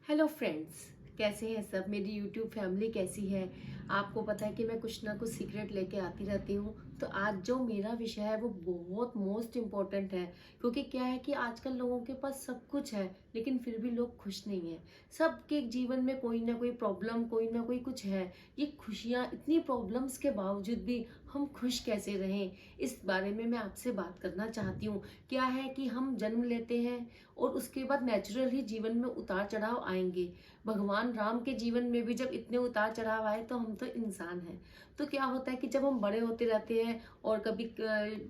Hello friends, कैसे हैं सब। मेरी यूट्यूब फैमिली कैसी है। आपको पता है कि मैं कुछ ना कुछ सीक्रेट लेके आती रहती हूँ। तो आज जो मेरा विषय है वो बहुत मोस्ट इम्पॉर्टेंट है, क्योंकि क्या है कि आजकल लोगों के पास सब कुछ है लेकिन फिर भी लोग खुश नहीं है। सबके जीवन में कोई ना कोई प्रॉब्लम, कोई ना कोई कुछ है। ये खुशियाँ, इतनी प्रॉब्लम्स के बावजूद भी हम खुश कैसे रहें, इस बारे में मैं आपसे बात करना चाहती हूँ। क्या है कि हम जन्म लेते हैं और उसके बाद नेचुरल ही जीवन में उतार चढ़ाव आएंगे। भगवान राम के जीवन में भी जब इतने उतार चढ़ाव आए तो हम तो इंसान हैं। तो क्या होता है कि जब हम बड़े होते रहते हैं और कभी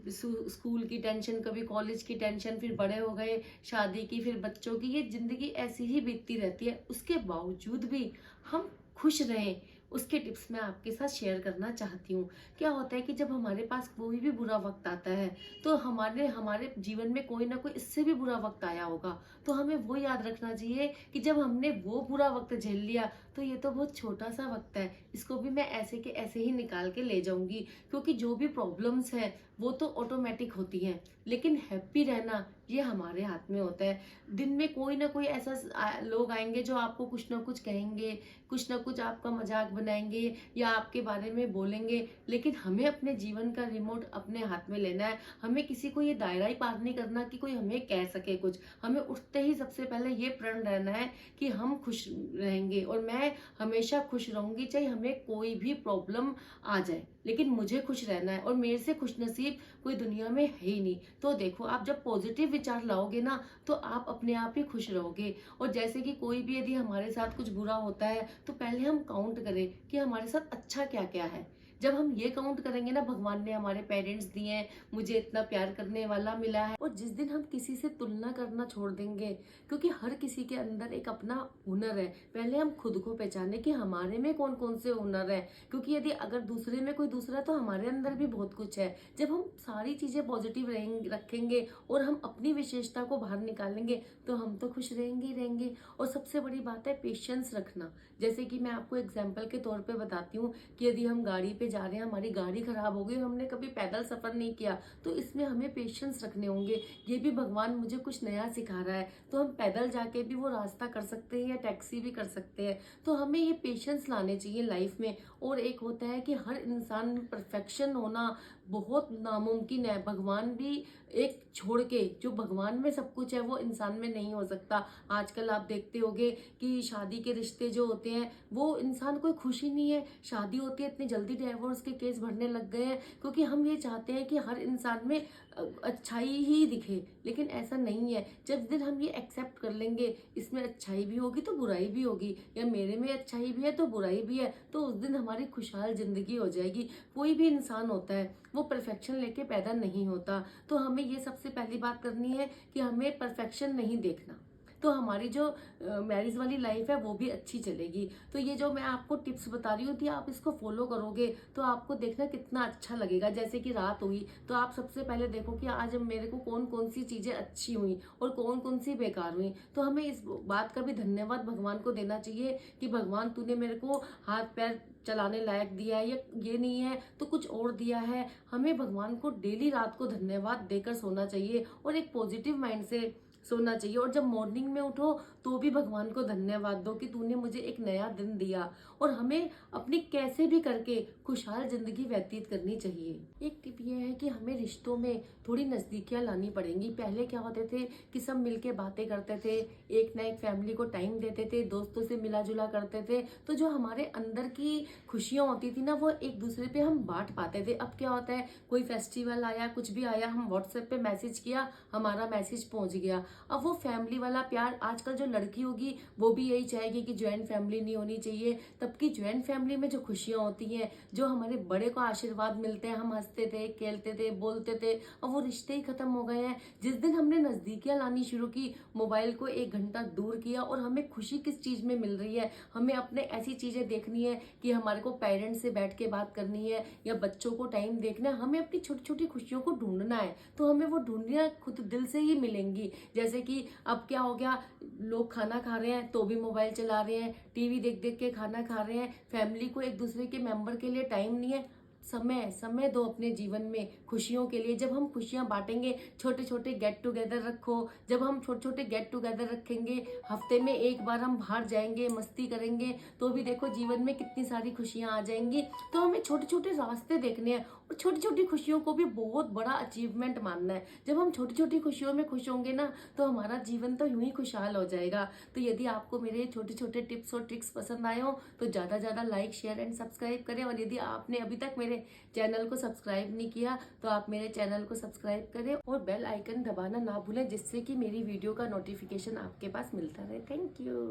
स्कूल की टेंशन, कभी कॉलेज की टेंशन, फिर बड़े हो गए, शादी की, फिर बच्चों की, ये जिंदगी ऐसी ही बीतती रहती है। उसके बावजूद भी हम खुश रहें, उसके टिप्स मैं आपके साथ शेयर करना चाहती हूँ। क्या होता है कि जब हमारे पास कोई भी बुरा वक्त आता है तो हमारे हमारे जीवन में कोई ना कोई इससे भी बुरा वक्त आया होगा। तो हमें वो याद रखना चाहिए कि जब हमने वो बुरा वक्त झेल लिया तो ये तो बहुत छोटा सा वक्त है, इसको भी मैं ऐसे के ऐसे ही निकाल के ले जाऊंगी। क्योंकि जो भी प्रॉब्लम्स है वो तो ऑटोमेटिक होती हैं, लेकिन हैप्पी रहना ये हमारे हाथ में होता है। दिन में कोई ना कोई ऐसा लोग आएंगे जो आपको कुछ ना कुछ कहेंगे, कुछ ना कुछ आपका मजाक बनाएंगे या आपके बारे में बोलेंगे, लेकिन हमें अपने जीवन का रिमोट अपने हाथ में लेना है। हमें किसी को ये दायरा ही पार नहीं करना कि कोई हमें कह सके कुछ। हमें उठते ही सबसे पहले ये प्रण रहना है कि हम खुश रहेंगे और मैं हमेशा खुश रहूंगी, चाहे हमें कोई भी प्रॉब्लम आ जाए, लेकिन मुझे खुश रहना है और मेरे से खुश नसीब कोई दुनिया में है ही नहीं। तो देखो, आप जब पॉजिटिव विचार लाओगे ना तो आप अपने आप ही खुश रहोगे। और जैसे कि कोई भी यदि हमारे साथ कुछ बुरा होता है तो पहले हम काउंट करें कि हमारे साथ अच्छा क्या क्या है। जब हम ये काउंट करेंगे ना, भगवान ने हमारे पेरेंट्स दिए हैं, मुझे इतना प्यार करने वाला मिला है। और जिस दिन हम किसी से तुलना करना छोड़ देंगे, क्योंकि हर किसी के अंदर एक अपना हुनर है, पहले हम खुद को पहचाने कि हमारे में कौन कौन से हुनर है। क्योंकि यदि अगर दूसरे में कोई दूसरा, तो हमारे अंदर भी बहुत कुछ है। जब हम सारी चीजें पॉजिटिव रहेंगे, रखेंगे और हम अपनी विशेषता को बाहर निकालेंगे तो हम तो खुश रहेंगे ही रहेंगे। और सबसे बड़ी बात है पेशेंस रखना। जैसे कि मैं आपको एग्जाम्पल के तौर पे बताती हूँ कि यदि हम गाड़ी पे जा रहे हैं, हमारी गाड़ी खराब हो गई, हमने कभी पैदल सफर नहीं किया, तो इसमें हमें पेशेंस रखने होंगे। ये भी भगवान मुझे कुछ नया सिखा रहा है, तो हम पैदल जाके भी वो रास्ता कर सकते हैं या टैक्सी भी कर सकते हैं। तो हमें ये पेशेंस लाने चाहिए लाइफ में। और एक होता है कि हर इंसान में परफेक्शन होना बहुत नामुमकिन है। भगवान भी एक छोड़ के, जो भगवान में सब कुछ है वो इंसान में नहीं हो सकता। आजकल आप देखते होंगे कि शादी के रिश्ते जो होते हैं वो इंसान कोई खुशी नहीं है। शादी होती है, इतनी जल्दी डिवोर्स के केस भरने लग गए हैं, क्योंकि हम ये चाहते हैं कि हर इंसान में अच्छाई ही दिखे, लेकिन ऐसा नहीं है। जब दिन हम ये एक्सेप्ट कर लेंगे इसमें अच्छाई भी होगी तो बुराई भी होगी, या मेरे में अच्छाई भी है तो बुराई भी है, तो उस दिन हमारी खुशहाल जिंदगी हो जाएगी। कोई भी इंसान होता है वो परफेक्शन लेके पैदा नहीं होता। तो हमें ये सबसे पहली बात करनी है कि हमें परफेक्शन नहीं देखना, तो हमारी जो मैरिज वाली लाइफ है वो भी अच्छी चलेगी। तो ये जो मैं आपको टिप्स बता रही हूँ थी, आप इसको फॉलो करोगे तो आपको देखना कितना अच्छा लगेगा। जैसे कि रात हुई तो आप सबसे पहले देखो कि आज मेरे को कौन कौन सी चीजें अच्छी हुई और कौन कौन सी बेकार हुई। तो हमें इस बात का भी धन्यवाद भगवान को देना चाहिए कि भगवान तूने मेरे को हाथ पैर चलाने लायक दिया है, ये नहीं है तो कुछ और दिया है। हमें भगवान को डेली रात को धन्यवाद देकर सोना चाहिए और एक पॉजिटिव माइंड से सोना चाहिए। और जब मॉर्निंग में उठो तो भी भगवान को धन्यवाद दो कि तूने मुझे एक नया दिन दिया। और हमें अपनी कैसे भी करके खुशहाल जिंदगी व्यतीत करनी चाहिए। एक टिप ये है कि हमें रिश्तों में थोड़ी नजदीकियां लानी पड़ेंगी। पहले क्या होते थे कि सब मिलके बातें करते थे, एक ना एक फैमिली को टाइम देते थे, दोस्तों से मिला जुला करते थे, तो जो हमारे अंदर की खुशियां होती थी ना वो एक दूसरे पे हम बांट पाते थे। अब क्या होता है, कोई फेस्टिवल आया, कुछ भी आया, हम व्हाट्सएप पे मैसेज किया, हमारा मैसेज पहुंच गया। अब वो फैमिली वाला प्यार, आजकल जो लड़की होगी वो भी यही चाहेगी कि ज्वाइंट फैमिली नहीं होनी चाहिए। तब की ज्वाइंट फैमिली में जो खुशियां होती हैं, जो हमारे बड़े को आशीर्वाद मिलते हैं, हम हंसते थे, खेलते थे, बोलते थे, अब वो रिश्ते ही खत्म हो गए हैं। जिस दिन हमने नजदीकियां लानी शुरू की, मोबाइल को 1 घंटा दूर किया, और हमें खुशी किस चीज में मिल रही है, हमें अपने ऐसी चीजें देखनी है कि हमारे को पेरेंट्स से बैठ के बात करनी है या बच्चों को टाइम देखना है, हमें अपनी छोटी छोटी खुशियों को ढूंढना है। तो हमें वो ढूंढनियां खुद दिल से ही मिलेंगी। जैसे कि अब क्या हो गया, लोग खाना खा रहे हैं तो भी मोबाइल चला रहे हैं, टीवी देख देख के खाना खा रहे हैं, फैमिली को एक दूसरे के मेंबर के लिए टाइम नहीं है। समय समय दो अपने जीवन में खुशियों के लिए। जब हम खुशियां बांटेंगे, छोटे छोटे गेट टुगेदर रखो, जब हम छोटे छोटे गेट टुगेदर रखेंगे, हफ्ते में एक बार हम बाहर जाएंगे, मस्ती करेंगे, तो भी देखो जीवन में कितनी सारी खुशियां आ जाएंगी। तो हमें छोटे छोटे रास्ते देखने हैं और छोटी छोटी खुशियों को भी बहुत बड़ा अचीवमेंट मानना है। जब हम छोटी छोटी खुशियों में खुश होंगे ना, तो हमारा जीवन तो यूं ही खुशहाल हो जाएगा। तो यदि आपको मेरे छोटे छोटे टिप्स और ट्रिक्स पसंद आए हो तो ज़्यादा ज़्यादा लाइक, शेयर एंड सब्सक्राइब करें। और यदि आपने अभी तक मेरे चैनल को सब्सक्राइब नहीं किया तो आप मेरे चैनल को सब्सक्राइब करें और बेल आइकन दबाना ना भूलें, जिससे कि मेरी वीडियो का नोटिफिकेशन आपके पास मिलता रहे। Thank you.